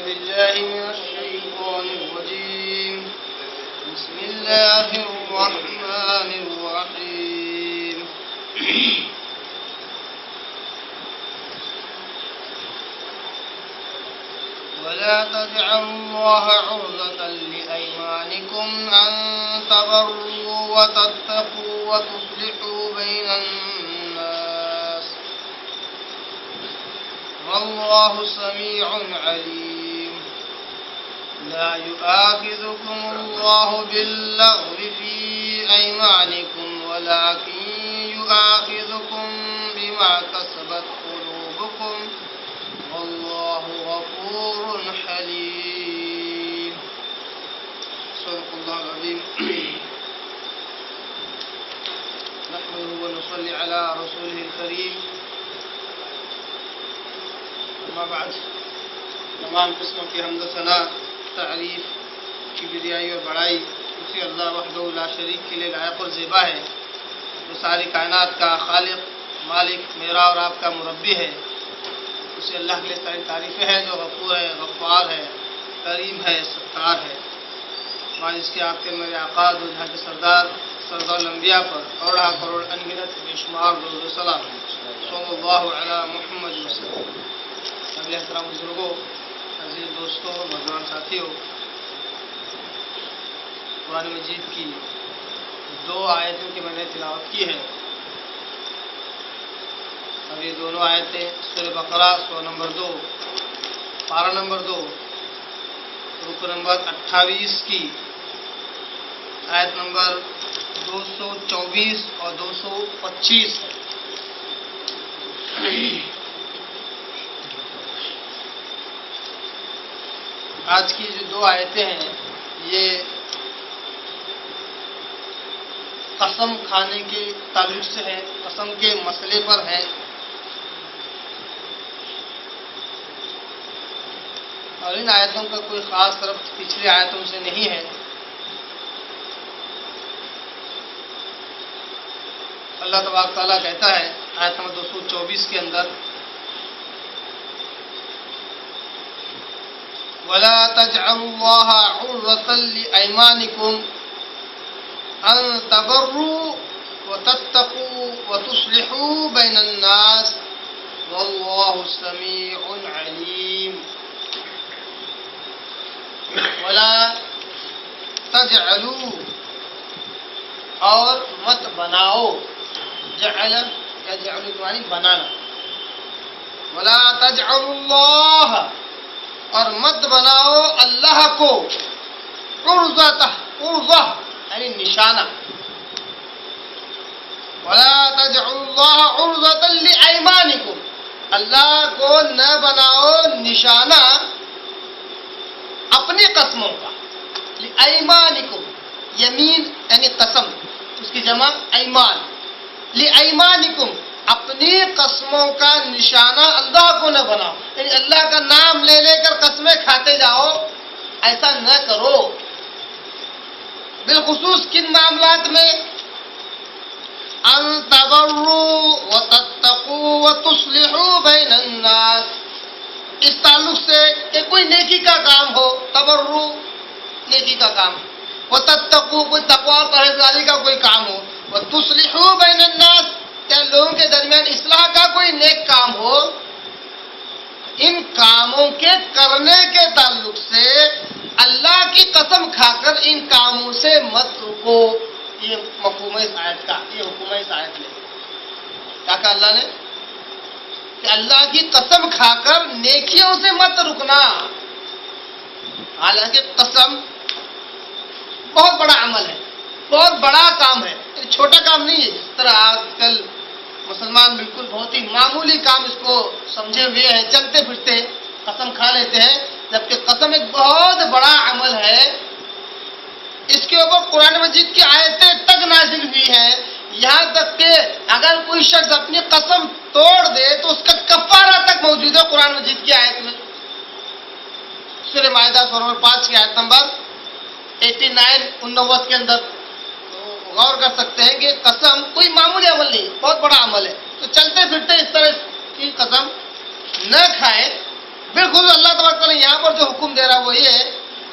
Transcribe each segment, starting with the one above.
بالله من الشيطان الرجيم بسم الله الرحمن الرحيم ولا تجعلوا الله عرضة لأيمانكم أن تبروا وتتقوا وتصلحوا بين الناس والله سميع عليم لا يؤاخذكم الله باللغو في أيمانكم ولكن يؤاخذكم بما كسبت قلوبكم والله غفور حليم صدق الله العظيم نحمده ونصلي على رسوله الكريم اما بعد تمام قسموں کی حمد و ثنا تعریف کبریائی اور بڑائی اسی اللہ وحدہ لا شریک کے لیے لائق اور زیبا ہے جو ساری کائنات کا خالق مالک میرا اور آپ کا مربی ہے اسے اللہ کے لیے ساری تعریفیں ہیں جو غفور ہے غفار ہے کریم ہے ستار ہے اس کے آپ کے میرے آقا دو جہاں کے سردار الانبیاء پر کروڑا کروڑ انگنت بے شمار درود و سلام صلی اللہ علی محمد وسلم قابل احترام بزرگوں عزیز دوستوں نوجوان ساتھیوں قرآن مجید کی دو آیتوں کی میں نے تلاوت کی ہے اب یہ دونوں آیتیں سورہ بقرہ سورہ نمبر 2 پارہ نمبر 2 رکو نمبر 28 کی آیت نمبر 224 اور 225 ہے آج کی جو دو آیتیں ہیں یہ قسم کھانے کے تعلق سے ہے قسم کے مسئلے پر ہے اور ان آیتوں کا کوئی خاص ربط پچھلی آیتوں سے نہیں ہے اللہ تبارک تعالیٰ کہتا ہے آیت نمبر 224 کے اندر وَلَا تَجْعَلُوا اللَّهَ عُرْضَةً لِأَيْمَانِكُمْ أَن تَبَرُّوا وَتَتَّقُوا وَتُصْلِحُوا بَيْنَ النَّاسِ وَاللَّهُ سَمِيعٌ عَلِيمٌ وَلَا تَجْعَلُوا اور مت بناؤ جعل یا جعل معنی بنانا وَلَا تَجْعَلُوا اللَّهَ اور مت بناؤ اللہ کو عرضہ یعنی نشانہ وَلَا تَجْعَلُوا اللَّهَ عُرْضَةً لِأَيْمَانِكُمْ اللہ کو نہ بناؤ نشانہ اپنی قسموں کا لِأَيْمَانِكُمْ یمین یعنی قسم اس کی جمع ایمان لِأَيْمَانِكُمْ اپنی قسموں کا نشانہ اللہ کو نہ بناؤ یعنی اللہ کا نام لے لے کر قسمیں کھاتے جاؤ ایسا نہ کرو بالخصوص کن معاملات میں ان تبروا وتتقوا وتصلحوا بین الناس اس تعلق سے کہ کوئی نیکی کا کام ہو تبرو نیکی کا کام وتتقوا کوئی تقوی اور پرہیزگاری کا کوئی کام ہو وتصلحوا بین الناس کیا لوگوں کے درمیان اصلاح کا کوئی نیک کام ہو ان کاموں کے کرنے کے تعلق سے اللہ کی قسم کھا کر ان کاموں سے مت رکو یہ مفہوم ہے اس آیت کا یہ حکم ہے اس آیت میں کیا کہا اللہ نے کہ اللہ کی قسم کھا کر نیکیوں سے مت رکنا حالانکہ قسم بہت بڑا عمل ہے بہت بڑا کام ہے چھوٹا کام نہیں ہے جس طرح آج کل مسلمان بالکل بہت ہی معمولی کام اس کو سمجھے ہوئے ہیں چلتے پھرتے قسم کھا لیتے ہیں جبکہ قسم ایک بہت بڑا عمل ہے اس کے اوپر قرآن مجید کی آیتیں تک نازل ہوئی ہیں یہاں تک کہ اگر کوئی شخص اپنی قسم توڑ دے تو اس کا کفارہ تک موجود ہے قرآن مجید کی آیت میں سورہ مائدہ سورہ نمبر 5 کی آیت نمبر 89 کے اندر غور کر سکتے ہیں کہ قسم کوئی معمولی عمل نہیں بہت بڑا عمل ہے تو چلتے پھرتے اس طرح کی قسم نہ کھائیں بالکل اللہ تبارک تعالیٰ یہاں پر جو حکم دے رہا وہ یہ ہے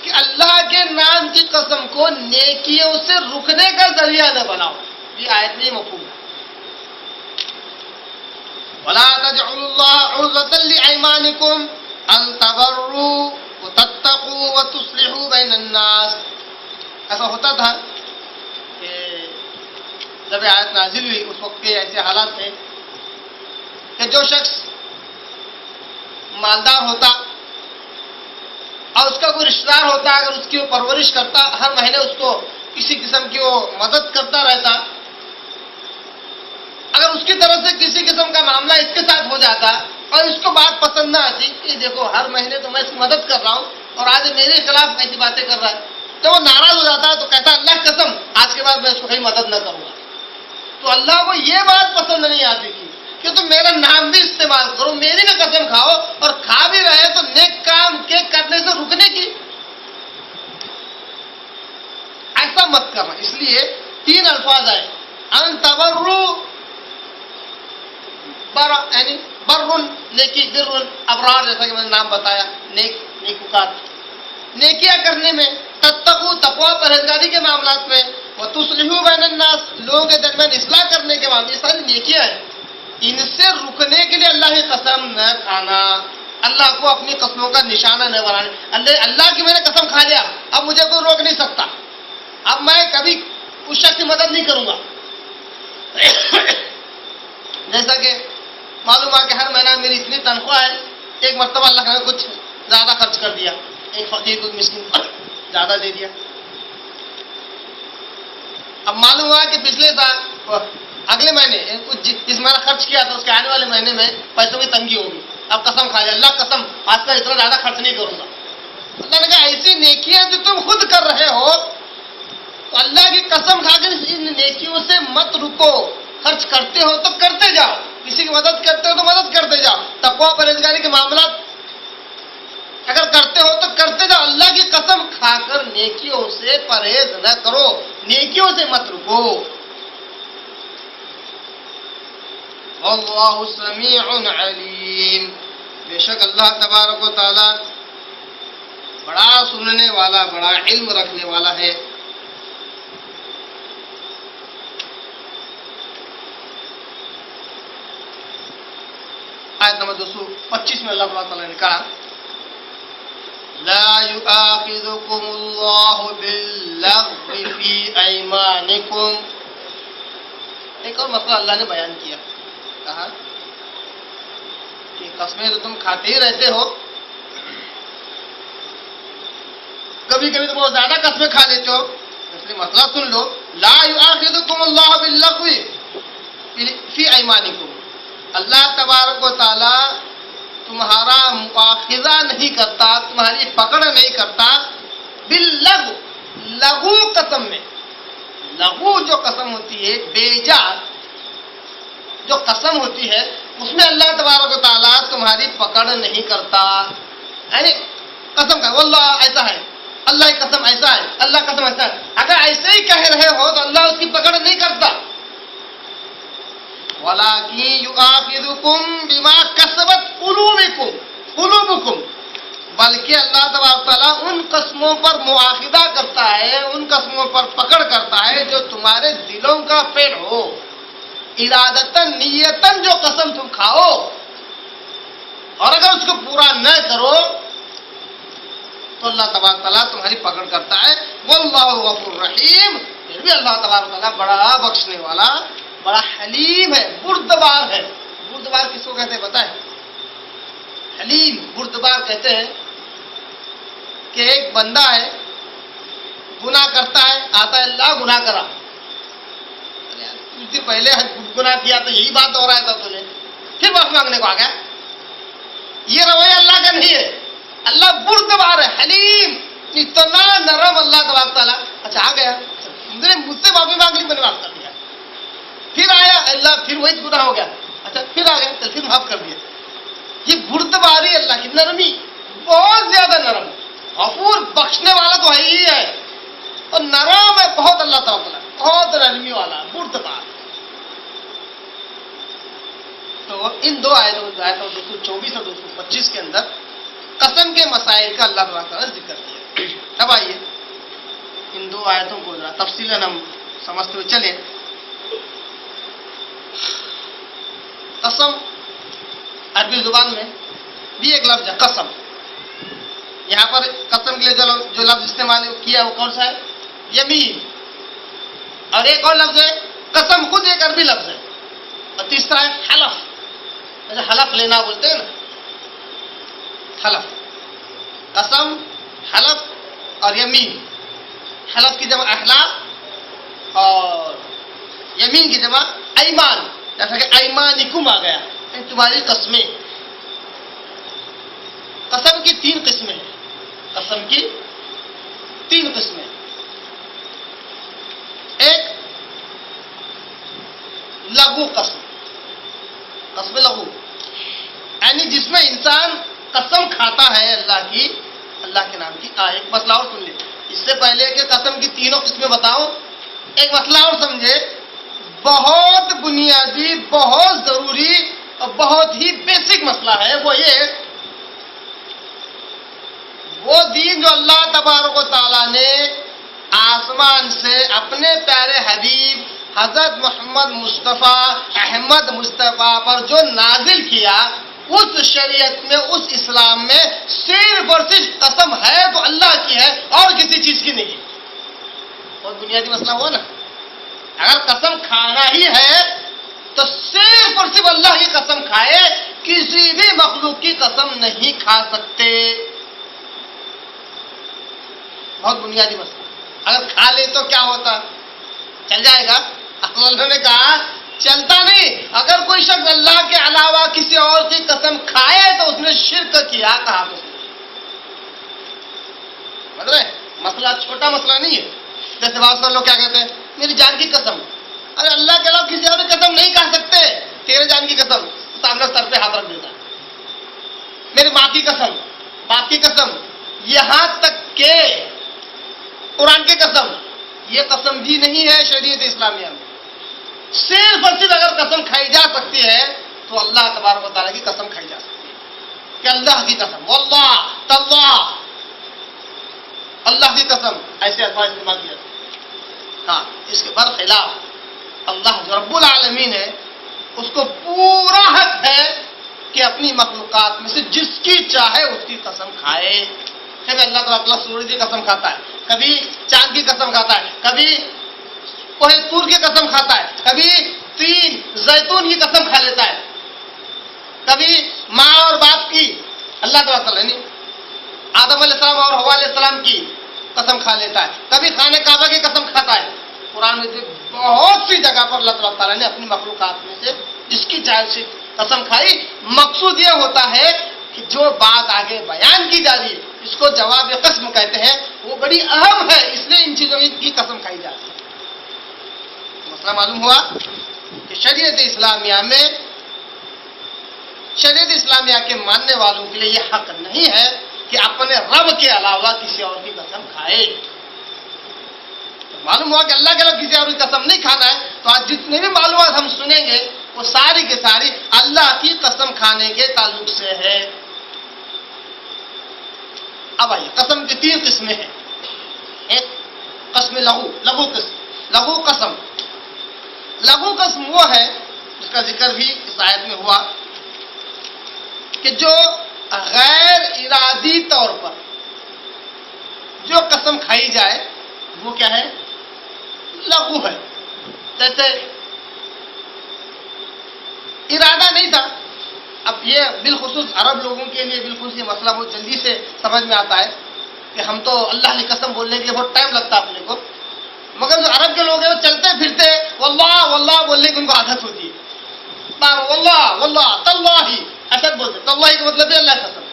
کہ اللہ کے نام کی قسم کو نیکیوں سے رکنے کا ذریعہ نہ بناؤ. یہ آیت میں مفہوم ہے. وَلَا تَجْعَلُوا اللَّهَ عُرْضَةً لِأَيْمَانِكُمْ أَن تَبَرُّوا وَتَتَّقُوا وَتُصْلِحُوا بَيْنَ النَّاسِ. ایسا ہوتا تھا کہ جب یہ آیت نازل ہوئی اس وقت کے ایسے حالات تھے کہ جو شخص مالدار ہوتا اور اس کا کوئی رشتہ دار ہوتا، اگر اس کی وہ پرورش کرتا، ہر مہینے اس کو کسی قسم کی وہ مدد کرتا رہتا، اگر اس کی طرف سے کسی قسم کا معاملہ اس کے ساتھ ہو جاتا اور اس کو بات پسند نہ آتی کہ دیکھو ہر مہینے تو میں اس کی مدد کر رہا ہوں اور آج میرے خلاف ایسی باتیں کر رہا ہے، تو وہ ناراض ہو جاتا تو کہتا اللہ قسم آج کے بعد میں اس کو کہیں مدد نہ کروں گا. تو اللہ کو یہ بات پسند نہیں آتی تھی کہ تم میرا نام بھی استعمال کرو، میری بھی قسم کھاؤ اور کھا بھی رہے تو نیک کام کے کرنے سے رکنے کی ایسا مت کرنا. اس لیے 3 الفاظ آئے، ان تبرو یعنی برن نیکی، برن ابرار جیسا کہ میں نے نام بتایا، نیکوکار نیکیاں کرنے میں، تتقو تقویٰ پرہیزگاری کے معاملات میں، وتصلحوا بین الناس لوگوں کے درمیان اصلاح کرنے کے معاملے، یہ ساری نیکیاں ہیں. ان سے رکنے کے لیے اللہ کی قسم نہ کھانا، اللہ کو اپنی قسموں کا نشانہ نہ بنانا. اللہ کی میں نے قسم کھا لیا، اب مجھے کوئی روک نہیں سکتا، اب میں کبھی اس شخص کی مدد نہیں کروں گا. جیسا کہ معلوم ہے کہ ہر مہینہ میری اتنی تنخواہ ہے، ایک مرتبہ اللہ نے کچھ زیادہ خرچ کر دیا، ایک فقیر کو مسکین زیادہ دے دیا. اب معلوم ہوا کہ پچھلے سال اگلے مہینے جس مہینہ خرچ کیا تھا اس کے آنے والے مہینے میں پیسوں کی تنگی ہوگی. اب قسم کھا لیا اللہ قسم آج کل اتنا زیادہ خرچ نہیں کروں گا. اللہ نے کہا ایسی نیکیاں جو تم خود کر رہے ہو تو اللہ کی قسم کھا کر ان نیکیوں سے مت رکو. خرچ کرتے ہو تو کرتے جاؤ، کسی کی مدد کرتے ہو تو مدد کرتے جاؤ، تقویٰ پرہیزگاری کے معاملات اگر کرتے ہو تو کرتے جاؤ. اللہ کی قسم کھا کر نیکیوں سے پرہیز نہ کرو، نیکیوں سے مت رکو. اللہ سمیع علیم، بے شک اللہ تبارک و تعالی بڑا سننے والا، بڑا علم رکھنے والا ہے. آیت نمبر 225 میں اللہ تعالیٰ نے کہا لا يؤاخذكم الله باللغو في أيمانكم. ایک اور مسئلہ اللہ نے بیان کیا، کہا کہ قسمیں تو تم کھاتے ہی رہتے ہو، کبھی کبھی تو بہت زیادہ قسمیں کھا لیتے ہو، اس لیے مسئلہ سن لو. لا يؤاخذكم الله باللغو في أيمانكم. اللہ تبارک و تعالی تمہارا مؤاخذہ نہیں کرتا، تمہاری پکڑ نہیں کرتا باللغو، لغو قسم میں. لغو جو قسم ہوتی ہے، بیجا جو قسم ہوتی ہے، اس میں اللہ تبارک و تعالیٰ تمہاری پکڑ نہیں کرتا. یعنی قسم کا واللہ ایسا ہے، اللہ کی قسم ایسا ہے، اللہ قسم ایسا ہے، اگر ایسے ہی کہہ رہے ہو تو اللہ اس کی پکڑ نہیں کرتا. وَلَٰكِن يُؤَاخِذُكُم بِمَا كَسَبَتْ قُلُوبُكُم. بلکہ اللہ تبارک تعالیٰ ان قسموں پر مواخذہ کرتا ہے، ان قسموں پر پکڑ کرتا ہے جو تمہارے دلوں کا فعل ہو. ارادتاً نیتاً جو قسم تم کھاؤ اور اگر اس کو پورا نہ کرو تو اللہ تبارک تعالیٰ تمہاری پکڑ کرتا ہے. واللہ غفور رحیم، پھر بھی اللہ تبارک تعالیٰ بڑا بخشنے والا، بڑا حلیم ہے، بردبار ہے. بردبار کس کو کہتے ہیں پتہ ہے؟ حلیم بردبار کہتے ہیں کہ ایک بندہ ہے، گناہ کرتا ہے، آتا ہے اللہ گناہ کرا، کچھ دن پہلے گناہ کیا تو یہی بات ہو رہا تھا تجھے، پھر معافی مانگنے کو آ گیا. یہ رویہ اللہ کا نہیں ہے. اللہ بردبار ہے، حلیم، اتنا نرم اللہ تبارک تعالیٰ. اچھا آ گیا، مجھ سے معافی مانگ لی، میں نے معاف کر دیا. پھر آیا اللہ، پھر وہی گناہ ہو گیا، اچھا پھر آ گیا، چل پھر معاف کر دیا. یہ بردباری اللہ کی، نرمی، بہت زیادہ نرم. غفور بخشنے والا تو ہے ہی ہے، اور نرم ہے بہت اللہ تعالیٰ، بہت نرمی والا، بردبار. تو ان دو آیتوں 224 اور 225 کے اندر قسم کے مسائل کا اللہ تعالیٰ نے ذکر کیا. اب آئیے ان دو آیتوں کو ذرا تفصیلاً ہم سمجھتے ہوئے چلیں. قسم عربی زبان میں بھی ایک لفظ ہے قسم. یہاں پر قسم کے لیے جو لفظ استعمال کیا وہ کون سا ہے؟ یمین. اور ایک اور لفظ ہے قسم، خود ایک عربی لفظ ہے. اور تیسرا ہے حلف، جیسے حلف لینا بولتے ہیں نا، حلف. قسم، حلف اور یمین. حلف کی جمع احلاف اور یمین کی جمع ایمان، جیسا کہ ایمانکم آ گیا، تمہاری قسمیں. قسم کی 3 قسمیں ہیں. قسم کی 3 قسمیں. ایک لغو قسم، قسم لغو، یعنی جس میں انسان قسم کھاتا ہے اللہ کے نام کی. ایک مسئلہ اور سن لیں اس سے پہلے کہ قسم کی 3 قسمیں بتاؤں. ایک مسئلہ اور سمجھے، بہت بنیادی، بہت ضروری اور بہت ہی بیسک مسئلہ ہے. وہ یہ وہ دین جو اللہ تبارک و تعالیٰ نے آسمان سے اپنے پیارے حبیب حضرت محمد مصطفیٰ احمد مصطفیٰ پر جو نازل کیا، اس شریعت میں، اس اسلام میں صرف اور صرف قسم ہے تو اللہ کی ہے اور کسی چیز کی نہیں. بہت بنیادی مسئلہ ہوا نا. اگر قسم کھانا ہی ہے تو صرف اور صرف اللہ کی قسم کھائے، کسی بھی مخلوق کی قسم نہیں کھا سکتے. بہت بنیادی مسئلہ. اگر کھا لے تو کیا ہوتا؟ چل جائے گا. انہوں نے کہا چلتا نہیں. اگر کوئی شخص اللہ کے علاوہ کسی اور کی قسم کھائے تو اس نے شرک کیا. کہا تو مطلب مسئلہ چھوٹا مسئلہ نہیں ہے. جیسے بعض لوگ کیا کہتے ہیں، میری جان کی قسم. ارے اللہ کے علاوہ کسی اور کی قسم نہیں کھا سکتے. تیرے جان کی قسم. سامنے سر پہ ہاتھ رکھ دیتا ہے. میری ماں کی قسم، باپ کی قسم، یہاں تک کہ قرآن کی قسم. یہ قسم بھی نہیں ہے شریعت اسلامیہ میں. صرف اور صرف اگر قسم کھائی جا سکتی ہے تو اللہ تبارک و تعالیٰ کی قسم کھائی جا سکتی ہے کہ اللہ کی قسم، واللہ تاللہ، اللہ کی قسم، ایسے الفاظ استعمال کیا جاتا ہے. ہاں، اس کے برخلاف اللہ جو رب العالمین ہے اس کو پورا حق ہے کہ اپنی مخلوقات میں سے جس کی چاہے اس کی قسم کھائے. کبھی اللہ تعالیٰ سورج کی قسم کھاتا ہے، کبھی چاند کی قسم کھاتا ہے، کبھی کوہ طور کی قسم کھاتا ہے، کبھی تین زیتون کی قسم کھا لیتا ہے، کبھی ماں اور باپ کی، اللہ تعالیٰ نے آدم علیہ السلام اور حوا علیہ السلام کی قسم کھا لیتا ہے، کبھی خانہ کعبہ کی قسم کھاتا ہے. قرآن میں بہت سی جگہ پر اللہ تعالیٰ نے اپنی مخلوقات میں سے جس کی چاہے سے قسم کھائی. مقصود یہ ہوتا ہے کہ جو بات آگے بیان کی جا رہی ہے اس کو جواب قسم کہتے ہیں، وہ بڑی اہم ہے، اس لیے ان چیزوں کی قسم کھائی جاتی ہے. مسئلہ معلوم ہوا کہ شریعت اسلامیہ میں، شریعت اسلامیہ کے ماننے والوں کے لیے یہ حق نہیں ہے کہ اپنے رب کے علاوہ کسی اور کی قسم کھائے. معلوم ہوا کہ اللہ کے علاوہ کسی اور کی قسم نہیں کھانا ہے. تو آج جتنی بھی معلومات ہم سنیں گے وہ ساری کی ساری اللہ کی قسم کھانے کے تعلق سے ہے. اب آئیے قسم کی 3 قسمیں ہیں. ایک قسم لغو قسم. لغو قسم، لغو قسم وہ ہے جس کا ذکر بھی اس آیت میں ہوا کہ جو غیر ارادی طور پر جو قسم کھائی جائے وہ کیا ہے؟ لغو ہے. جیسے ارادہ نہیں تھا. اب یہ بالخصوص عرب لوگوں کے لیے بالخصوص یہ مسئلہ بہت جلدی سے سمجھ میں آتا ہے کہ ہم تو اللہ کی قسم بولنے کے لیے بہت ٹائم لگتا ہے اپنے کو، مگر جو عرب کے لوگ ہیں وہ چلتے پھرتے واللہ واللہ بولنے کی ان کو عادت ہوتی ہے. بار واللہ واللہ تاللہ ایسا بولتے. تاللہ کا مطلب ہے اللہ قسم.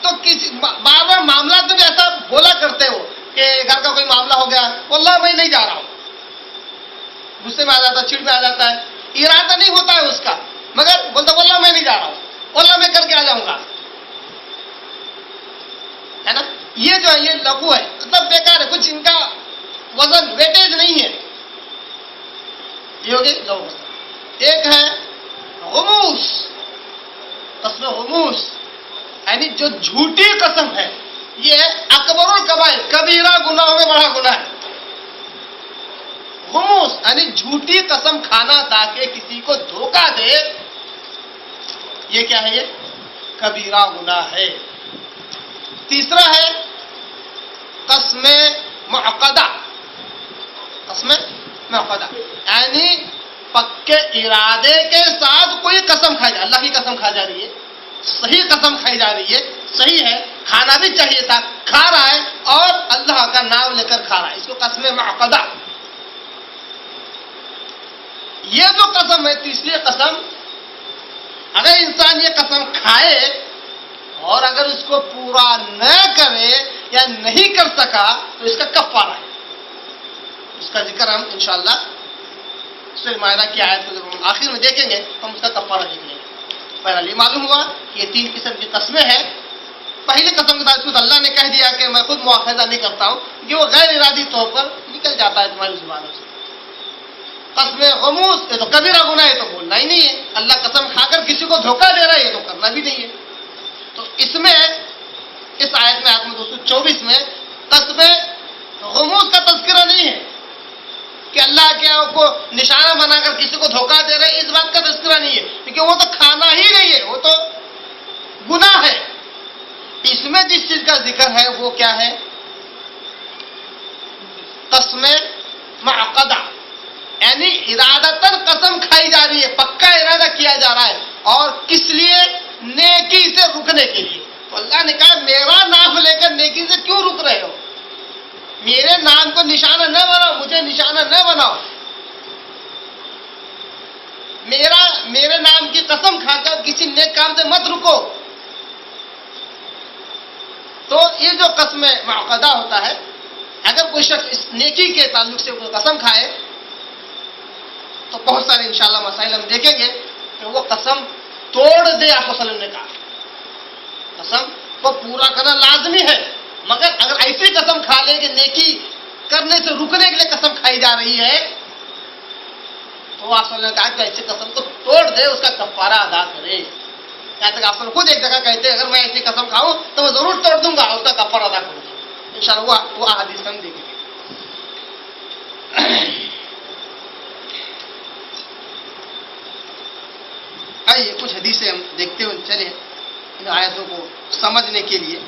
تو کسی بار بار معاملات میں بھی ایسا بولا کرتے ہو کہ گھر کا کوئی معاملہ ہو گیا، واللہ میں نہیں جا رہا ہوں، غصے میں آ جاتا ہے، چڑ میں آ جاتا ہے، ارادہ نہیں ہوتا ہے اس کا، مگر بولتا واللہ میں نہیں جا رہا ہوں، واللہ میں کر کے آ جاؤں گا، ہے نا. یہ جو ہے یہ لغو ہے، مطلب بیکار ہے، کچھ ان کا وزن ویٹیج نہیں ہے. یہ ہوگی لغو. ایک ہے غموس، قسم غموس. یعنی جو جھوٹی قسم ہے یہ اکبر الکبائر، کبیرہ گناہوں میں بڑا گناہ ہے. غموس یعنی جھوٹی قسم کھانا تاکہ کسی کو دھوکہ دے، یہ کیا ہے؟ یہ کبیرہ گناہ ہے. تیسرا ہے قسم معقدہ. قسم معقدہ یعنی پکے ارادے کے ساتھ کوئی قسم کھائی جائے. اللہ کی قسم کھا جا رہی ہے، صحیح قسم کھائی جا رہی ہے، صحیح ہے، کھانا بھی چاہیے تھا، کھا رہا ہے اور اللہ کا نام لے کر کھا رہا ہے، اس کو قسم معقدہ. یہ جو قسم ہے، تیسری قسم، اگر انسان یہ قسم کھائے اور اگر اس کو پورا نہ کرے یا نہیں کر سکا تو اس کا کفارہ ہے. اس کا ذکر ہم انشاءاللہ سورہ مائدہ کی آیت کو جب ہم آخر میں دیکھیں گے ہم اس کا کفارہ دیکھ لیں گے. بہرحال یہ معلوم ہوا کہ یہ 3 قسم کی قسمیں ہیں. پہلی قسم کے تعلق اللہ نے کہہ دیا کہ میں خود مواخذہ نہیں کرتا ہوں، کہ وہ غیر ارادی طور پر نکل جاتا ہے تمہاری زبانوں سے. قسم غموس یہ تو کبیرہ گناہ ہے، تو بولنا ہی نہیں ہے. اللہ قسم کھا کر کسی کو دھوکہ دے رہا ہے، یہ تو کرنا بھی نہیں ہے. تو اس میں اس آیت میں آیت 224 میں قسم غموس کا تذکرہ نہیں ہے کہ اللہ کیا کو نشانہ بنا کر کسی کو دھوکہ دے رہے، اس بات کا تذکرہ نہیں ہے، کیونکہ وہ تو کھانا ہی نہیں ہے، وہ تو گناہ ہے. اس میں جس چیز کا ذکر ہے وہ کیا ہے؟ قسم معقدہ یعنی ارادتاً قسم کھائی جا رہی ہے، پکا ارادہ کیا جا رہا ہے، اور کس لیے؟ نیکی سے رکنے کے لیے. تو اللہ نے کہا میرا نام لے کر نیکی سے کیوں رک رہے ہو؟ میرے نام کو نشانہ نہ بناؤ، مجھے نشانہ نہ بناؤ، میرے نام کی قسم کھا کر کسی نیک کام سے مت رکو. تو یہ جو قسم معقدہ ہوتا ہے، اگر کوئی شخص اس نیکی کے تعلق سے کوئی قسم کھائے تو بہت سارے انشاءاللہ مسائل ہم دیکھیں گے کہ وہ قسم توڑ دے. آپ صلی اللہ علیہ وسلم نے کہا قسم کو پورا کرنا لازمی ہے، مگر اگر ایسی قسم کھا لے کہ نیکی کرنے سے رکنے کے لیے قسم کھائی جا رہی ہے تو آپ صلی اللہ علیہ وسلم نے کہا کہ ایسی قسم کو توڑ دے، اس کا کفارہ ادا کرے. کہتے کہ آپ صلی اللہ خود ایک جگہ کہتے ہیں اگر میں ایسی قسم کھاؤں تو میں ضرور توڑ دوں گا، اس کا کفارہ ادا کروں گا. انشاءاللہ وہ احادیث ہم دیکھیں گے. آئیے کچھ حدیثیں ہم دیکھتے ہوئے چلے ان آیتوں کو سمجھنے کے لیے.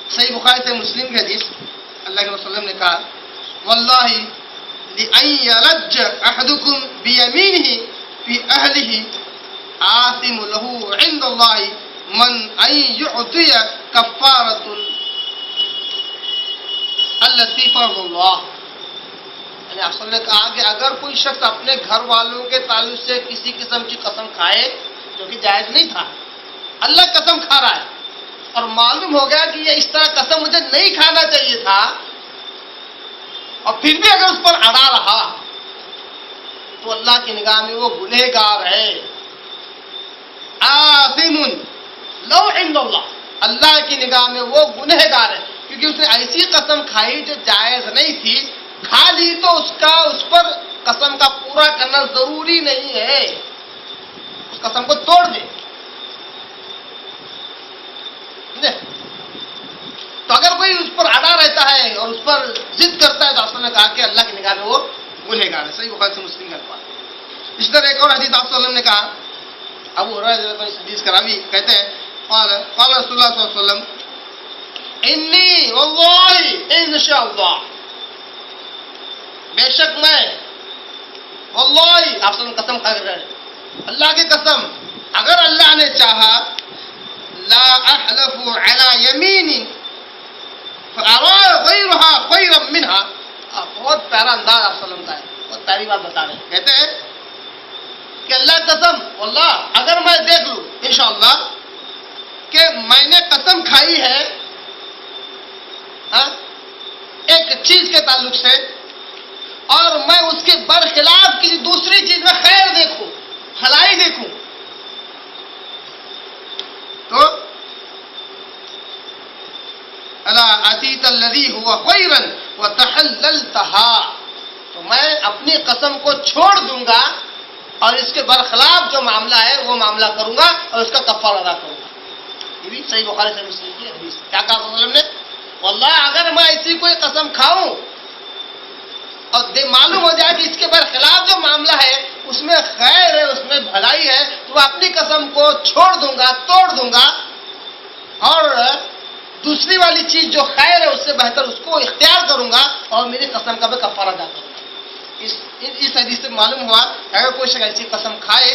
صحیح بخاری سے مسلم کی حدیث، اللہ کے رسول نے کہا واللہ لئن یلج احدکم بیمینہ فی اہلہ آثم له عند اللہ من ان یعطی کفارۃ التی فرض اللہ. یعنی آپ نے کہا کہ اگر کوئی شخص اپنے گھر والوں کے تعلق سے کسی قسم کی قسم کھائے جو کہ جائز نہیں تھا، اللہ قسم کھا رہا ہے اور معلوم ہو گیا کہ یہ اس طرح قسم مجھے نہیں کھانا چاہیے تھا، اور پھر بھی اگر اس پر اڑا رہا تو اللہ کی نگاہ میں وہ گنہگار ہے. آثم لو عند اللہ، اللہ کی نگاہ میں وہ گنہگار ہے، کیونکہ اس نے ایسی قسم کھائی جو جائز نہیں تھی. کھا لی تو اس پر قسم کا پورا کرنا ضروری نہیں ہے، اس قسم کو توڑ دے. تو اگر کوئی اس پر اڑا رہتا ہے اور اس پر ضد کرتا ہے تو آپ نے کہا کہ اللہ کی نگاہ میں وہ گنہگار ہے. صحیح بخاری سے مسلم کا الفاظ. اس طرح ایک اور حدیث آپ صلی اللہ علیہ وسلم نے کہا، ابو ہریرہ اس حدیث کا راوی کہتے ہیں قال رسول اللہ صلی اللہ علیہ وسلم انی واللہ انشاءاللہ، بے شک میں، واللہ آپ سے قسم کھا کر رہے ہیں، اللہ کی قسم اگر اللہ نے چاہا لا احلف علی یمین فارى غیرها خیرا منها. بہت پیارا انداز آپ صلی اللہ علیہ وسلم کا ہے، بہت پیاری بات بتا رہے ہیں. کہتے ہیں کہ اللہ قسم واللہ اگر میں دیکھ لوں انشاءاللہ کہ میں نے قسم کھائی ہے ایک چیز کے تعلق سے اور میں اس کے برخلاف کسی دوسری چیز میں خیر دیکھوں، بھلائی دیکھوں، تو الا اتیت الذی هو خیرا وتحللتها، تو میں اپنی قسم کو چھوڑ دوں گا اور اس کے برخلاف جو معاملہ ہے وہ معاملہ کروں گا اور اس کا کفارہ ادا کروں گا. یہ بھی صحیح بخاری سے مسلم کی حدیث. کیا کہا رسول اللہ نے؟ واللہ اگر میں ایسی کوئی قسم کھاؤں اور معلوم ہو جائے کہ اس کے برخلاف جو معاملہ ہے اس میں خیر ہے، اس میں بھلائی ہے، تو وہ اپنی قسم کو چھوڑ دوں گا، توڑ دوں گا، اور دوسری والی چیز جو خیر ہے اس سے بہتر اس کو اختیار کروں گا اور میری قسم کا بھی کفارہ ادا کروں گا. اس حدیث سے معلوم ہوا اگر کوئی شخص ایسی قسم کھائے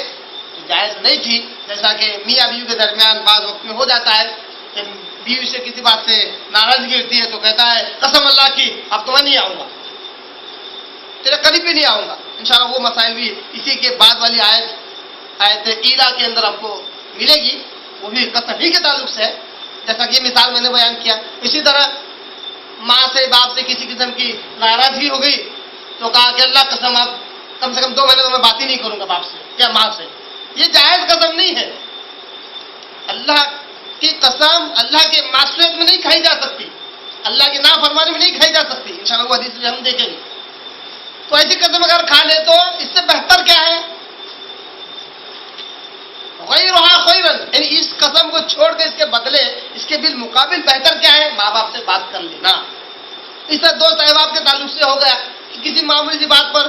تو جائز نہیں تھی، جیسا کہ میاں بیوی کے درمیان بعض وقت میں ہو جاتا ہے کہ بیوی سے کسی بات سے ناراضگی ہوتی ہے تو کہتا ہے قسم اللہ کی اب تو میں نہیں آؤں گا، تیرے قریب بھی نہیں آؤں گا. انشاءاللہ وہ مسائل بھی اسی کے بعد والی آیت ایلا کے اندر آپ کو ملے گی، وہ بھی قسم ہی کے تعلق سے ہے، جیسا کہ یہ مثال میں نے بیان کیا. اسی طرح ماں سے باپ سے کسی قسم کی ناراضگی ہو گئی تو کہا کہ اللہ قسم اب کم سے کم 2 مہینے تو میں بات ہی نہیں کروں گا باپ سے یا ماں سے. یہ جائز قسم نہیں ہے. اللہ کی قسم اللہ کے معصیت میں نہیں کھائی جا سکتی، اللہ کی نافرمانی میں نہیں کھائی جا سکتی. انشاءاللہ وہ حدیث ہم دیکھیں گے. تو ایسی قسم اگر کھا لے تو اس سے بہتر کیا ہے؟ غیرہا خیرن، یعنی اس قسم کو چھوڑ کے اس کے بدلے اس کے بالمقابل بہتر کیا ہے؟ ماں باپ سے بات کر لینا. اس طرح دوست احباب کے تعلق سے ہو گیا کہ کسی معمولی سی بات پر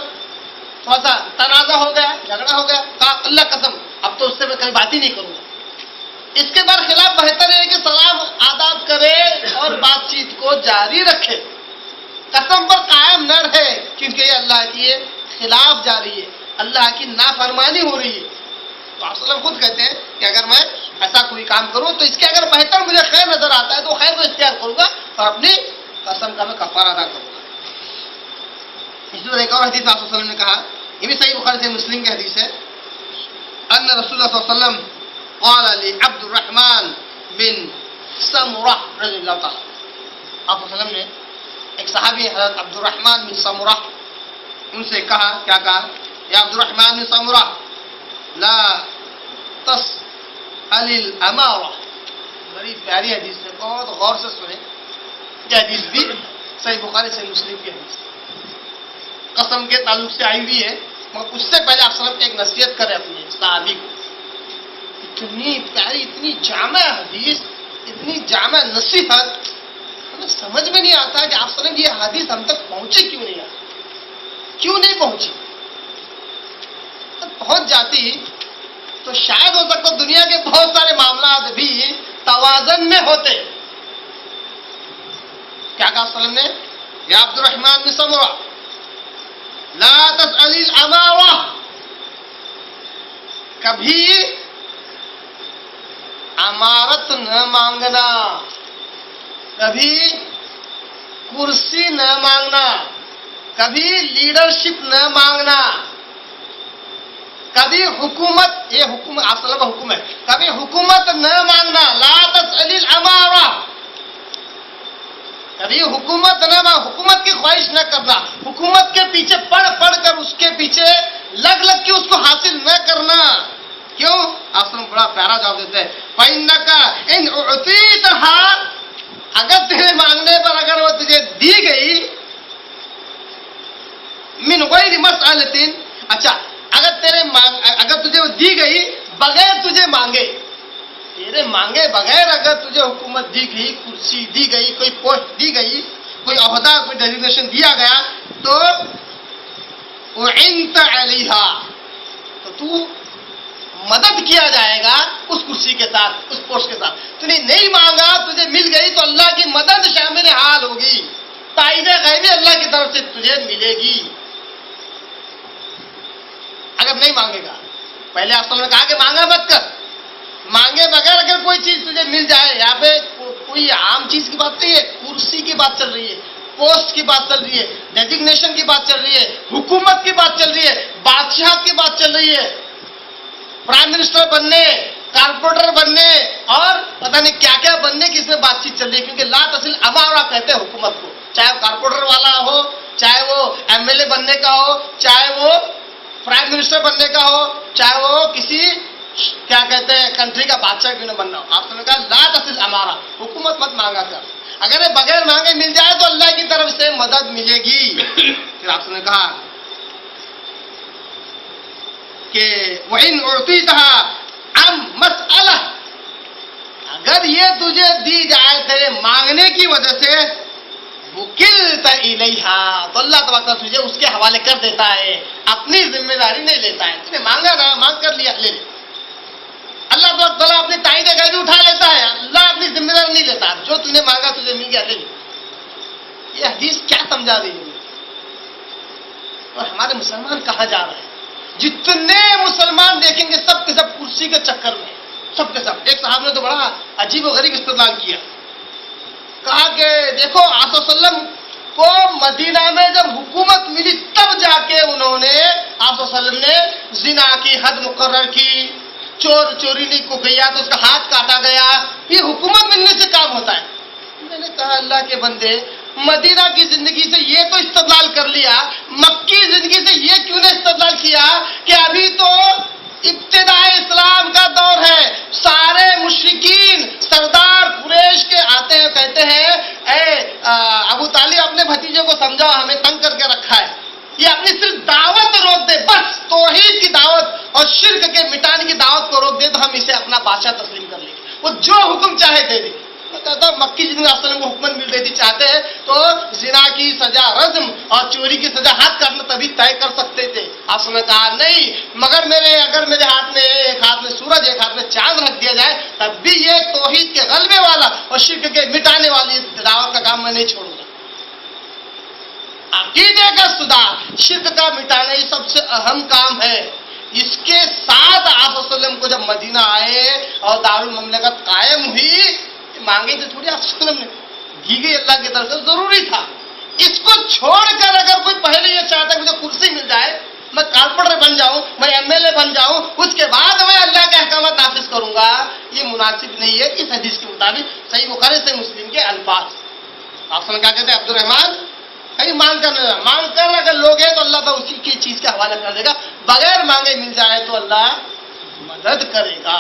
تھوڑا سا تنازع ہو گیا، جھگڑا ہو گیا، کہا اللہ قسم اب تو اس سے میں کبھی بات ہی نہیں کروں گا. اس کے برخلاف بہتر ہے کہ سلام آداب کرے اور بات چیت کو جاری رکھے، قسم پر قائم نہ رہے، کیونکہ یہ اللہ کے خلاف جا رہی ہے، اللہ کی نافرمانی ہو رہی ہے. تو آپ صلی اللہ علیہ وسلم خود کہتے ہیں کہ اگر میں ایسا کوئی کام کروں تو اس کے اگر بہتر مجھے خیر نظر آتا ہے تو خیر کو اختیار کروں گا اور اپنی قسم کا میں کفارہ ادا کروں گا. اسی طرح ایک اور حدیث آپ صلی اللہ علیہ وسلم نے کہا، یہ بھی صحیح بخاری سے مسلم کی حدیث ہے، ان رسول اللہ صلی اللہ علیہ وسلم قال لعبد الرحمن بن سمرہ رضی اللہ تعالیٰ. آپ صلی اللہ علیہ وسلم نے ایک صحابی حضرت عبد الرحمن بن سمرہ ان سے کہا، کیا کہا؟ یا عبد الرحمن بن سمرہ لا تسأل الامارہ. بڑی پیاری حدیث ہے، بہت غور سے سنیں. یہ حدیث بھی صحیح بخاری سے مسلم کی حدیث قسم کے تعلق سے آئی ہوئی ہے، مگر اس سے پہلے آپ صلی ایک نصیحت کرے اپنے صحابی کو. اتنی پیاری، اتنی جامع حدیث، اتنی جامع نصیحت، ہمیں سمجھ میں نہیں آتا کہ آپ صلی اللہ یہ حدیث ہم تک پہنچی کیوں نہیں آتی، کیوں نہیں پہنچی. پہنچ جاتی تو شاید ہو سکتا دنیا کے بہت سارے معاملات بھی توازن میں ہوتے. کیا کہا صلی اللہ علیہ وسلم نے؟ یا عبد الرحمن بن سمرہ لا تسأل الامارہ، کبھی امارت نہ مانگنا، کبھی کرسی نہ مانگنا، کبھی لیڈرشپ نہ مانگنا، کبھی حکومت، یہ حکومت آپ صلی اللہ کا حکم ہے، کبھی حکومت نہ مانگنا. لا تسأل الامارہ، کبھی حکومت نہ مانگ، حکومت کی خواہش نہ کرنا، حکومت کے پیچھے پڑھ کر اس کے پیچھے لگ کے اس کو حاصل نہ کرنا. کیوں؟ آپ نے بڑا پیارا جواب دیتے ہیں، فَإِنَّكَ إِنْ أُعْطِيتَهَا، اگر تیرے مانگنے پر اگر وہ تجھے دی گئی، مِنْ غَيْرِ مَسْأَلَةٍ، اچھا اگر تجھے وہ دی گئی بغیر تجھے مانگے، تیرے مانگے بغیر اگر تجھے حکومت دی گئی، کرسی دی گئی، کوئی پوسٹ دی گئی، کوئی عہدہ، کوئی ڈیزگنیشن دیا گیا، تو وَعِنْتَ عَلَيْهَا، تو تو مدد کیا جائے گا اس کرسی کے ساتھ، اس پوسٹ کے ساتھ. تو نے نہیں مانگا، تجھے مل گئی تو اللہ کی مدد شامل حال ہوگی، تائید غیبی اللہ کی طرف سے تجھے ملے گی. اگر نہیں مانگے گا، پہلے آپ نے کہا کہ مانگا مت کر، مانگے بغیر اگر کوئی چیز تجھے مل جائے، یہاں پہ کوئی عام چیز کی بات نہیں ہے، کرسی کی بات چل رہی ہے، پوسٹ کی بات چل رہی ہے، ڈیزگنیشن کی بات چل رہی ہے، حکومت کی بات چل رہی ہے، بادشاہت کی بات چل رہی ہے، پرائم منسٹر بننے، کارپوریٹر بننے اور پتہ نہیں کیا کیا بننے کی اس میں بات چیت چل رہی ہے. کیونکہ لا تسل امارہ کہتے ہیں حکومت کو، چاہے وہ کارپوریٹر والا ہو، چاہے وہ ایم ایل اے بننے کا ہو، چاہے وہ پرائم منسٹر بننے کا ہو، چاہے وہ کسی کیا کہتے ہیں کنٹری کا بادشاہ کیوں نہ بننا ہو. آپ نے کہا لا تسل امارہ، حکومت مت مانگا کر، اگر بغیر مانگے مل جائے تو اللہ کی طرف سے مدد ملے گی. پھر آپ نے کہا کہ وَإِنْ أُعْطِيتَهَا عَنْ مَسْأَلَةٍ، اگر یہ تجھے دی جائے تیرے مانگنے کی وجہ سے، وکلت الیہا، تو اللہ تعالیٰ تجھے اس کے حوالے کر دیتا ہے، اپنی ذمہ داری نہیں لیتا ہے. تم نے مانگا نا، مانگ کر لیا، لے لے. اللہ تعالیٰ اپنی تائید غیبی اٹھا لیتا ہے، اللہ اپنی ذمہ داری نہیں لیتا. جو تم نے مانگا تجھے مل گیا، لے لے. یہ حدیث کیا سمجھا رہی ہے؟ اور ہمارے مسلمان کہاں جا رہے ہیں؟ جتنے مسلمان دیکھیں گے سب کے سب کرسی کے چکر میں، سب کے سب. ایک صاحب نے تو بڑا عجیب و غریب استدلال کیا، کہا کہ دیکھو آپ صلی اللہ علیہ وسلم کو مدینہ میں جب حکومت ملی تب جا کے انہوں نے، آپ صلی اللہ علیہ وسلم نے زنا کی حد مقرر کی، چوری نہیں کو گیا تو اس کا ہاتھ کاٹا گیا. یہ حکومت ملنے سے کام ہوتا ہے. میں نے کہا اللہ کے بندے، مدینہ کی زندگی سے یہ تو استدلال کر لیا، مکی زندگی سے یہ کیوں نے استدلال کیا کہ ابھی تو ابتدائی اسلام کا دور ہے، سارے مشرکین سردار قریش کے آتے ہیں، کہتے ہیں اے ابو طالب اپنے بھتیجے کو سمجھاؤ، ہمیں تنگ کر کے رکھا ہے، یہ اپنی صرف دعوت روک دے، بس توحید کی دعوت اور شرک کے مٹانے کی دعوت کو روک دے تو ہم اسے اپنا بادشاہ تسلیم کر لیں گے، وہ جو حکم چاہے دے دے. کہتا مکی زندگی اصل میں حکومت مل رہی تھی، چاہتے ہیں تو زنا کی سزا رجم اور چوری کی سزا ہاتھ کاٹنا تبھی طے کر سکتے تھے. آپ نے کہا نہیں، مگر اگر میرے ہاتھ میں ایک ہاتھ میں سورج ایک ہاتھ میں چاند رکھ دیا جائے تب بھی یہ توحید کے غلبے والا اور شرک کے مٹانے والی دعوت کا کام میں نہیں چھوڑوں گا. عقیدے کا سدھار، شرک کا مٹانا یہ سب سے اہم کام ہے. اس کے ساتھ آپ صلی اللہ علیہ وسلم کو جب مدینہ آئے اور دارالمملکت قائم ہوئی، مانگے تھے تھوڑی آپ صلی اللہ علیہ وسلم نے، دی گئی اللہ کی طرف سے، ضروری تھا. اس کو چھوڑ کر اگر کوئی پہلے یہ چاہتا ہے مجھے کرسی مل جائے، میں کارپوریٹر بن جاؤں، میں ایم ایل اے بن جاؤں، اس کے بعد میں اللہ کے احکامات نافذ کروں گا، یہ مناسب نہیں ہے. اس حدیث کے مطابق صحیح بخاری سے مسلم کے الفاظ، آپ صلی اللہ کیا کہتے ہیں، عبد الرحمان کہیں مانگ کر اگر لوگ ہیں تو اللہ تعالیٰ اسی کی چیز کا حوالہ کر دے گا، بغیر مانگے مل جائے تو اللہ مدد کرے گا.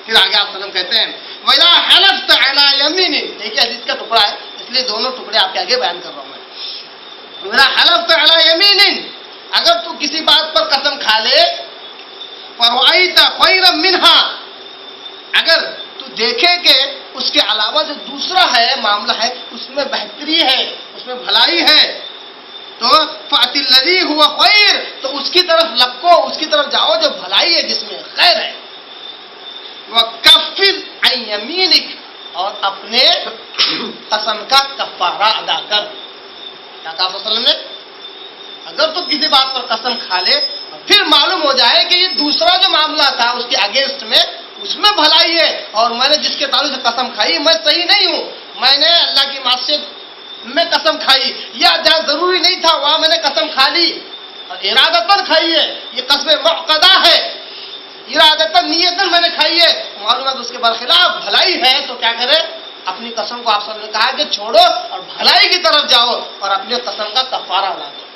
پھر آگے آپ وسلم کہتے ہیں وَإِذَا حَلَفْتَ عَلَىٰ يَمِينٍ، دیکھیے حدیث کا ٹکڑا ہے اس لیے دونوں ٹکڑے آپ کے آگے بیان کر رہا ہوں میں. وَإِذَا حَلَفْتَ عَلَىٰ يَمِينٍ، اگر تو کسی بات پر قسم کھا لے، فَرَأَيْتَ خَيْرًا مِنْهَا، اگر تو دیکھے کہ اس کے علاوہ جو دوسرا ہے معاملہ ہے اس میں بہتری ہے، اس میں بھلائی ہے، تو فَأْتِ الَّذِي هُوَ خَيْرٌ، تو اس کی طرف لپکو، اس کی طرف جاؤ جو بھلائی ہے، جس میں خیر ہے. وَكَفِّرْ عَنْ يَمِينِكَ، اور اپنے قسم کا کفارہ ادا کر. کیا کہا صلی اللہ علیہ وسلم نے؟ اگر تو کسی بات پر قسم کھا لے پھر معلوم ہو جائے کہ یہ دوسرا جو معاملہ تھا اس کے اگینسٹ میں، اس میں بھلائی ہے، اور میں نے جس کے تعلق سے قسم کھائی میں صحیح نہیں ہوں، میں نے اللہ کی معصیت میں قسم کھائی، یا جہاں ضروری نہیں تھا وہاں میں نے قسم کھا لی اور ارادتاً کھائی ہے، یہ قسم معقدہ ہے، ارادتاً نیتاً میں نے کھائی ہے، معلومات اس کے برخلاف بھلائی ہے، تو کیا کرے؟ اپنی قسم کو آپ سب نے کہا کہ چھوڑو اور بھلائی کی طرف جاؤ اور اپنی قسم کا کفارہ ادا کرو.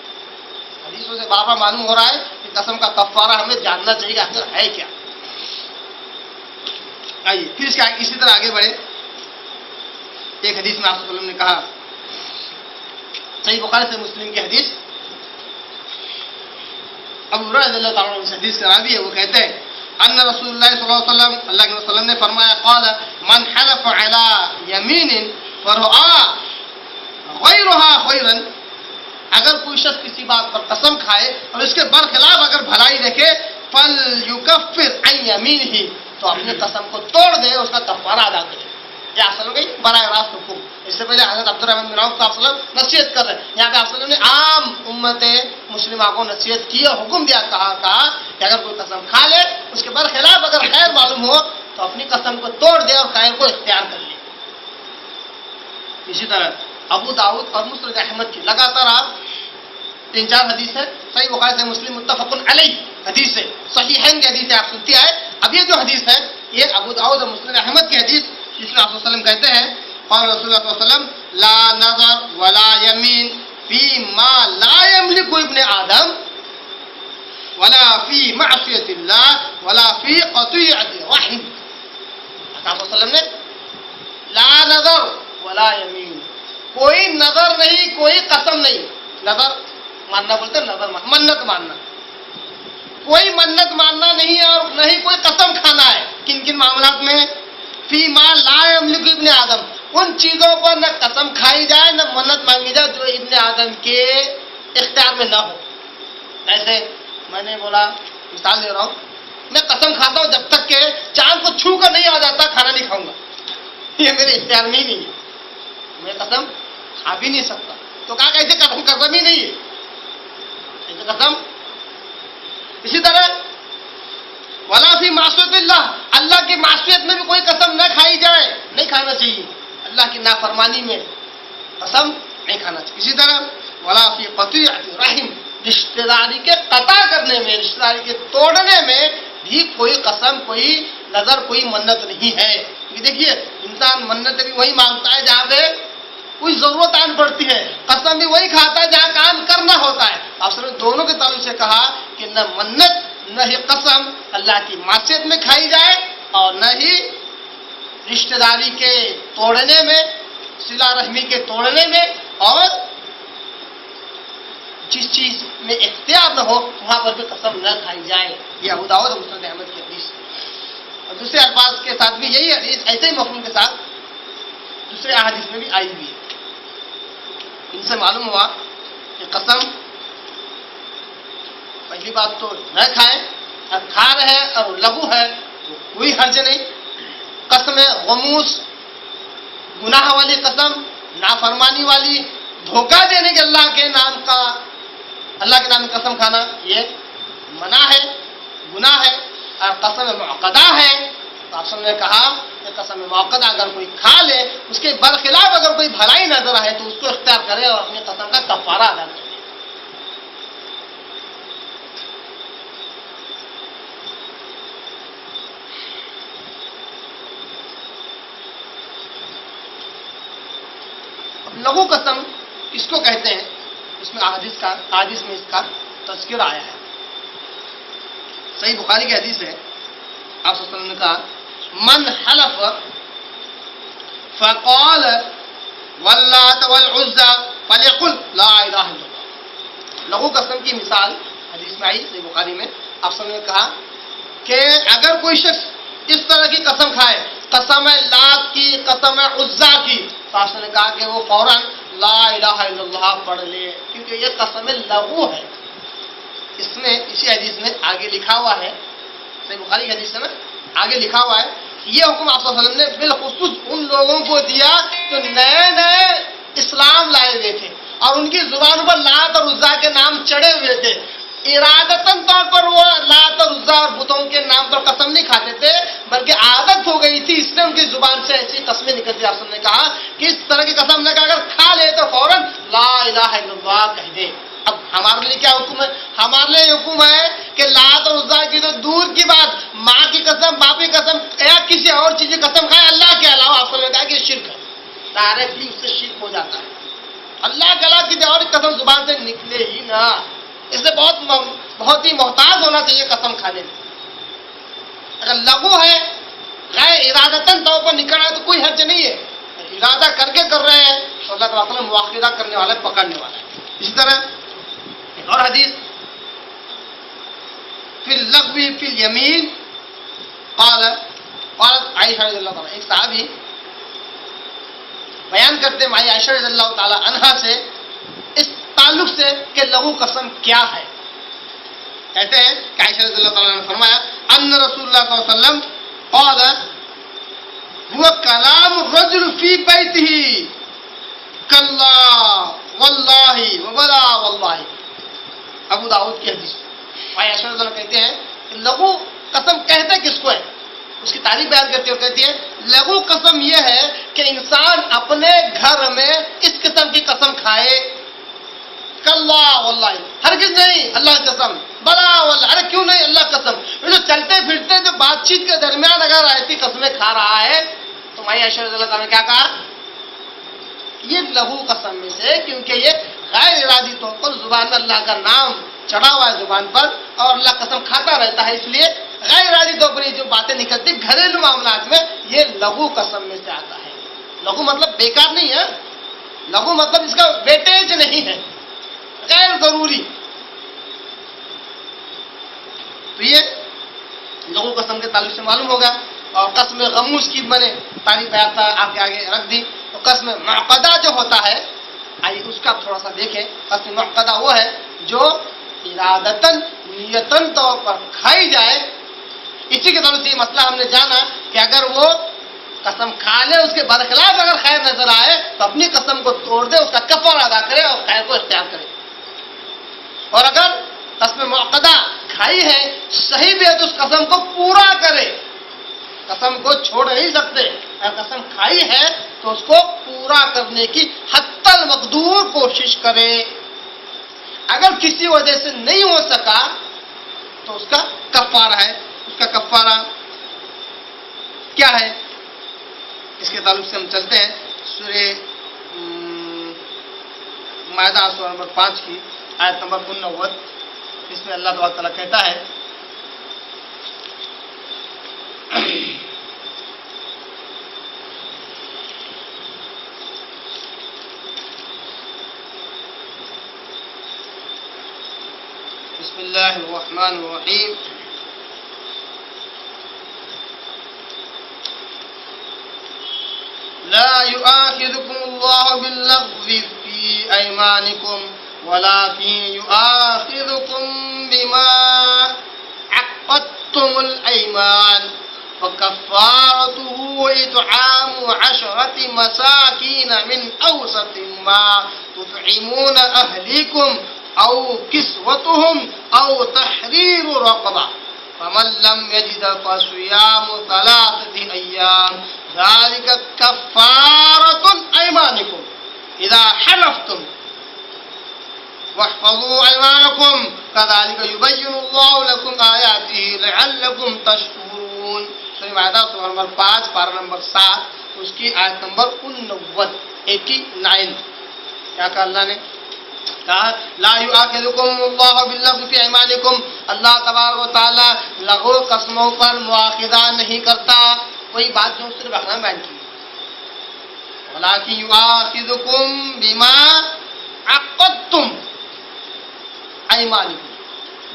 حدیثوں سے بار بار معلوم ہو رہا ہے کہ قسم کا کفارہ ہمیں جاننا چاہیے آخر ہے کیا. آئیے پھر اس کے اسی طرح آگے بڑھے. ایک حدیث میں آپ صلی اللہ علیہ وسلم نے کہا، صحیح بخاری سے مسلم کی حدیث، ابو ہریرہ رضی اللہ تعالیٰ عنہ حدیث کا راوی ہے، وہ کہتے ہیں ان رسول اللہ صلی اللہ علیہ وسلم، اللہ کے وسلم نے فرمایا، قال من حلف علی یمین فرعا غیرها خیرا، اگر کوئی شخص کسی بات پر قسم کھائے اور اس کے برخلاف اگر بھلائی دیکھے، فلیکفر عن یمینہ، تو اپنی قسم کو توڑ دے، اس کا کفارہ ادا کرے. یہ اصل میں براہ راست حکم. اس سے پہلے حضرت عبد الرحمن بن عوف کو آپ صلی اللہ علیہ وسلم نصیحت کر رہے ہیں، یہاں پہ آپ صلی اللہ علیہ وسلم نے عام امت مسلمہ کو نصیحت کی اور حکم دیا، کہا کہ اگر کوئی قسم کھا لے اس کے برخلاف اگر خیر معلوم ہو تو اپنی قسم کو توڑ دے اور خیر کو اختیار کر لے. اسی طرح ابو داؤد اور مسند احمد کی لگاتار آپ 3-4 حدیث ہے، صحیح بخاری سے مسلم متفق علیہ حدیث ہے، صحیحین کی حدیث ہے، آپ سنتی آئے. اب یہ جو حدیث ہے یہ ابو داؤد اور مسند احمد کی حدیث، جس میں آپ صلی اللہ علیہ وسلم کہتے ہیں قال رسول اللہ صلی اللہ علیہ وسلم لا نظر ولا یمین فی ما لا یملک ابن آدم ولا فی معصیت اللہ ولا فی قطیعۃ رحم. آپ صلی اللہ علیہ وسلم نے لا نظر ولا یمین، کوئی نظر نہیں، کوئی قسم نہیں. نظر ماننا بولتے نظر منت ماننا، کوئی منت ماننا نہیں ہے اور نہ ہی کوئی قسم کھانا ہے. کن کن معاملات میں؟ فی ما لا یملک ابن آدم، ان چیزوں پر نہ قسم کھائی جائے نہ منت مانگی جائے جو ابن آدم کے اختیار میں نہ ہو. ایسے میں نے بولا، مثال دے رہا ہوں، میں قسم کھاتا ہوں جب تک کہ چاند کو چھو کر نہیں آ جاتا کھانا نہیں کھاؤں گا، یہ میرے اختیار میں ہی نہیں ہے، میں قسم کھا بھی نہیں سکتا. تو کہا کہ ایسے قسم ہی نہیں ہے، ایسے قسم. اسی طرح ولا فی معصیت اللہ، اللہ کی معصیت میں بھی کوئی قسم نہ کھائی جائے، نہیں کھانا چاہیے. اللہ کی نافرمانی میں قسم نہیں کھانا چاہیے. اسی طرح ولا فی قطیعۃ رحم، رشتہ داری کے قطع کرنے میں، رشتہ داری کے توڑنے میں بھی کوئی قسم، کوئی نظر، کوئی منت نہیں ہے. یہ دیکھیے انسان منت بھی وہی مانگتا ہے جہاں پہ کوئی ضرورت آن پڑتی ہے، قسم بھی وہی کھاتا ہے جہاں کام کرنا ہوتا ہے. آپ نے دونوں کے تعلق سے کہا کہ نہ منت نہ ہی قسم اللہ کی معصیت میں کھائی جائے اور نہ ہی رشتہ داری کے توڑنے میں، صلہ رحمی کے توڑنے میں، اور جس چیز میں اختیار نہ ہو وہاں پر بھی قسم نہ کھائی جائے. یہ ابو داؤد اور مسند احمد کی حدیث ہے. اور دوسرے الفاظ کے ساتھ بھی یہی حدیث ایسے ہی مفہوم کے ساتھ دوسرے احادیث میں بھی آئی ہوئی ہے. ان سے معلوم ہوا کہ قسم پہلی بات تو نہ کھائیں، اور کھا رہے ہیں اور لغو ہے تو کوئی حرج نہیں. قسم غموس، گناہ والی قسم، نافرمانی والی، دھوکہ دینے کے اللہ کے نام کی قسم کھانا یہ منع ہے، گناہ ہے. اور قسم معقدہ ہے تو آپ نے کہا کہ قسم معقدہ اگر کوئی کھا لے، اس کے برخلاف اگر کوئی بھلائی نظر آئے تو اس کو اختیار کرے اور اپنی قسم کا کفارہ ادا کرے. لغو قسم اس کو کہتے ہیں، اس میں حدیث میں اس کا تذکرہ آیا ہے. صحیح بخاری کی حدیث ہے، آپ صلی اللہ علیہ وسلم نے کہا من حلف فقال واللات والعزى فليقل لا الہ الا اللہ. لغو قسم کی مثال حدیث میں آئی صحیح بخاری میں. آپ صلی اللہ علیہ وسلم نے کہا کہ اگر کوئی شخص اس طرح کی قسم کھائے، قسم لات کی، قسم عزا کی، تو آپ نے کہا کہ وہ فوراً لا الہ الا اللہ پڑھ لے، کیونکہ یہ قسم لغو ہے. اس میں اسی حدیث میں آگے لکھا ہوا ہے، صحیح بخاری کی حدیث میں آگے لکھا ہوا ہے، یہ حکم آپ صلی اللہ علیہ وسلم نے بالخصوص ان لوگوں کو دیا جو نئے نئے اسلام لائے ہوئے تھے اور ان کی زبان پر لات اور عزا کے نام چڑھے ہوئے تھے. ارادتاً طور پر وہ لات اور عزا اور بتوں کے نام پر قسم نہیں کھاتے تھے، بلکہ عادت ہو گئی تھی، اس لیے ان کی زبان سے ایسی قسمیں نکلتی. آپ نے کہا کہ اس طرح کی قسم لے کر اگر کھا لے تو فوراً لا الہ الا اللہ کہہ دے. اب ہمارے لیے کیا حکم ہے؟ ہمارے لیے حکم ہے کہ لات اور عزا کی تو دور کی بات، ماں کی قسم، باپ کی قسم یا کسی اور چیز کی قسم کھائے اللہ کے علاوہ، آپ نے کہا کہ شرک ہے، ڈائریکٹلی اس سے شرک ہو جاتا ہے. اللہ کے علاوہ کسی اور قسم زبان سے نکلے ہی نہ. اس سے بہت ہی محتاط ہونا چاہیے قسم کھانے میں. اگر لغو ہے، غیر ارادتاً طور پر نکل رہا ہے تو کوئی حرج نہیں ہے. ارادہ کر کے کر رہے ہیں تو اللہ تعالیٰ مواخذہ کرنے والا ہے، پکڑنے والا ہے. اسی طرح ایک اور حدیث فی اللغو فی الیمین قالت عائشہ رضی اللہ تعالیٰ، ایک صحابی بیان کرتے ہیں مائی عائشہ رضی اللہ تعالیٰ عنہا سے اس تعلق سے کہ لغو قسم کیا ہے. کہتے ہیں کہ عائشہ رضی اللہ تعالیٰ نے فرمایا ان رسول اللہ صلی اللہ علیہ وسلم قال هو کلام الرجل فی بیتہ کلا واللہ وبلا واللہ. ابو داؤد کی حدیث. مائی عائشہ رضی اللہ کہتے ہیں کہ لغو قسم کہتے کس کو ہے؟ اس کی تعریف بیان کرتے ہوئے کہتی ہے لغو قسم یہ ہے کہ انسان اپنے گھر میں اس قسم کی قسم کھائے، کلا واللہ، ہرگز نہیں، اللہ قسم، بلا واللہ، ارے کیوں نہیں، اللہ قسم. جو چلتے پھرتے جو بات چیت کے درمیان اگر ایسی قسمیں کھا رہا ہے تو مائی عائشہ رضی اللہ تعالیٰ نے کیا کہا؟ یہ لغو قسم میں سے، کیونکہ یہ غیر ارادی طور پر زبان میں اللہ کا نام چڑھا ہوا ہے زبان پر اور اللہ قسم کھاتا رہتا ہے، اس لیے غیر ارادی طور پر یہ جو باتیں نکلتی گھریلو معاملات میں یہ لغو قسم میں سے آتا ہے. لغو مطلب بیکار نہیں ہے، لغو مطلب اس کا ویٹیج نہیں ہے، غیر ضروری. تو یہ لوگوں قسم کے تعلق سے معلوم ہوگا. اور قسم غموس کی میں نے تعریف آپ کے آگے رکھ دی. تو قسم معقدہ جو ہوتا ہے آئیے اس کا تھوڑا سا دیکھیں. قسم معقدہ وہ ہے جو ارادتاً نیتاً طور پر کھائی جائے. اسی کے تعلق سے یہ مسئلہ ہم نے جانا کہ اگر وہ قسم کھا لے اس کے برخلاف اگر خیر نظر آئے تو اپنی قسم کو توڑ دے, اس کا کفارہ ادا کرے اور خیر کو اختیار کرے. اور اگر قسم معقدہ کھائی ہے صحیح بھی ہے تو اس قسم کو پورا کرے. قسم کو چھوڑ نہیں سکتے. اگر قسم کھائی ہے تو اس کو پورا کرنے کی حتی المقدور کوشش کرے. اگر کسی وجہ سے نہیں ہو سکا تو اس کا کفارہ ہے. اس کا کفارہ کیا ہے اس کے تعلق سے ہم چلتے ہیں. سورہ مائدہ سورہ نمبر 5 کی آیت نمبر 89. اس میں اللہ تبارک تعالیٰ کہتا ہے بسم اللہ الرحمن الرحیم. لا يؤاخذكم الله باللغو في أيمانكم ولكن يؤاخذكم بما عقدتم الأيمان فكفارته إطعام 10 مساكين من أوسط ما تطعمون أهليكم أو كسوتهم أو تحرير رقبة فمن لم يجد فصيام 3 أيام ذلك كفارة أيمانكم إذا حلفتم واحفظوا أيمانكم كذلك يبين الله لكم آياته لعلكم تشكرون. سورہ مائدہ سورہ نمبر 5 پارہ نمبر 7 اس کی آیت نمبر 89. کیا کہا اللہ نے؟ کہا لا یؤاخذکم اللہ باللغو فی ایمانکم. اللہ تبارک و تعالی لغو قسموں پر مواخذہ نہیں کرتا. کوئی بات جو صرف اخلاق بیان کی ولکن یؤاخذکم بما عقدتم ایمانکم,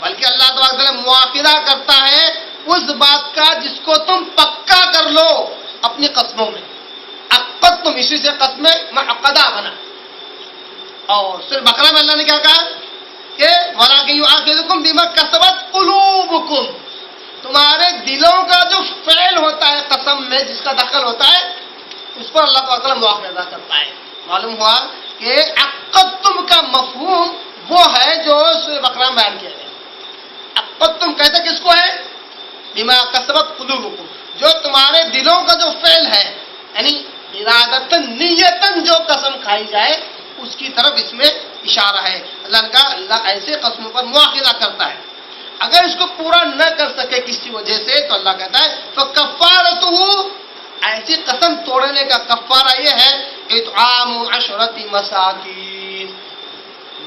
بلکہ اللہ تبارک و تعالی مواخذہ کرتا ہے اس بات کا جس کو تم پکا کر لو اپنی قسموں میں. عقدتم اسی سے قسم معقدہ بنا. اور صرف بقرہ میں اللہ نے کیا کہا کہ وَلَٰكِن يُؤَاخِذُكُم بِمَا كَسَبَتْ قُلُوبُكُم, تمہارے دلوں کا جو فعل ہوتا ہے قسم میں جس کا دخل ہوتا ہے اس پر اللہ تعالیٰ مواخذہ کرتا ہے. معلوم ہوا کہ عقدتم کا مفہوم وہ ہے جو سورہ بقرہ میں بیان کیا گیا. عقدتم کہتے کس کو ہے؟ بِمَا كَسَبَتْ قُلُوبُكُم, جو تمہارے دلوں کا جو فعل ہے یعنی ارادتاً نیتاً جو قسم کھائی جائے اس کی طرف اس میں اشارہ ہے. اللہ نے کہا اللہ ایسے قسموں پر مواخذہ کرتا ہے. اگر اس کو پورا نہ کر سکے کسی وجہ سے تو اللہ کہتا ہے فکفارتہ, ایسی قسم توڑنے کا کفارہ یہ ہے اطعام 10 مساکین,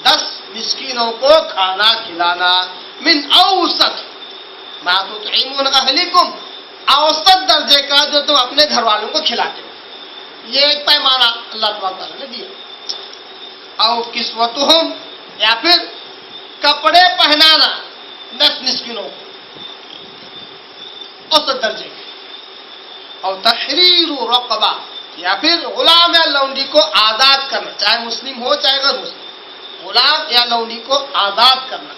10 مسکینوں کو کھانا کھلانا. من اوسط ما تطعمون اہلکم, اوسط درجے کا جو تم اپنے گھر والوں کو کھلاتے ہو. یہ ایک پیمانہ اللہ تعالیٰ نے دیا. او کسوتہم, یا پھر کپڑے پہنانا 10 مسکینوں کو اوسط درجے. او تحریر رقبہ, یا پھر غلام یا لونڈی کو آزاد کرنا, چاہے مسلم ہو چاہے غیر مسلم, غلام یا لونڈی کو آزاد کرنا.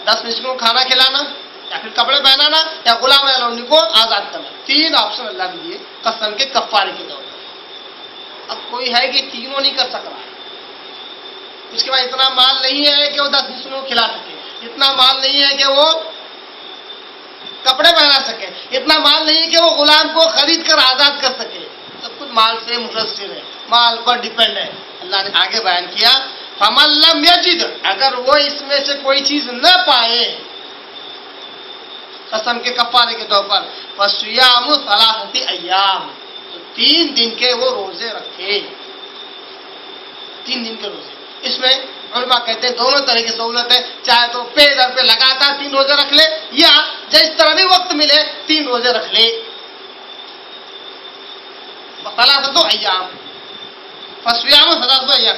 10 مسکینوں کو کھانا کھلانا یا پھر کپڑے پہنانا یا غلام یا لونڈی کو آزاد کرنا. 3 آپشن اللہ نے دیے قسم کے کفارے کے طور پر. اب کوئی ہے کہ تینوں نہیں کر سک رہا ہے, اس کے بعد اتنا مال نہیں ہے کہ وہ 10 مسکینوں کو کھلا سکے, اتنا مال نہیں ہے کہ وہ کپڑے پہنا سکے, اتنا مال نہیں ہے کہ وہ غلام کو خرید کر آزاد کر سکے. سب کچھ مال سے منحصر ہے, مال پر ڈیپینڈ ہے. اللہ نے آگے بیان کیا فَمَن لَّمْ يَجِدْ, اگر وہ اس میں سے کوئی چیز نہ پائے قسم کے کفارے کے طور پر فَصِيَامُ 3 أَيَّامٍ, 3 دن کے وہ روزے رکھے. 3 دن کے روزے. اس میں علماء کہتے ہیں دونوں طرح کی سہولت ہے, چاہے تو پے در پہ لگاتار 3 روزے رکھ لے یا جس طرح بھی وقت ملے 3 روزے رکھ لے. 3 أيام, فصيام ثلاثة أيام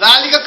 ذلك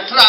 18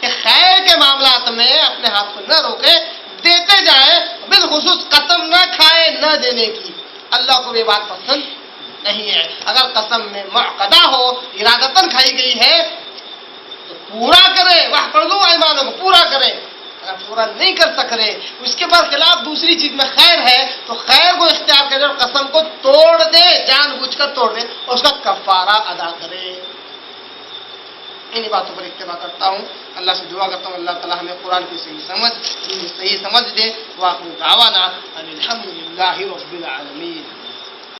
کہ خیر کے معاملات میں اپنے ہاتھ کو نہ روکے، دیتے جائیں، بالخصوص قسم نہ کھائے نہ دینے کی۔ اللہ کو یہ بات پسند نہیں ہے۔ اگر قسم میں معقدہ ہو، ارادتاً کھائی گئی ہے تو پورا کرے، واحفظوا ایمانکم، پورا کرے۔ اگر پورا نہیں کر سک رہے، اس کے بعد خلاف دوسری چیز میں خیر ہے تو خیر کو اختیار کرے اور قسم کو توڑ دے، جان بوجھ کر توڑ دے اور اس کا کفارہ ادا کرے۔ انہی باتوں پر اتباع کرتا ہوں۔ اللہ سے دعا کرتا ہوں اللہ تعالیٰ ہمیں قرآن کی صحیح سمجھ دے۔ وآخر دعوانا ان الحمد للہ رب العالمین۔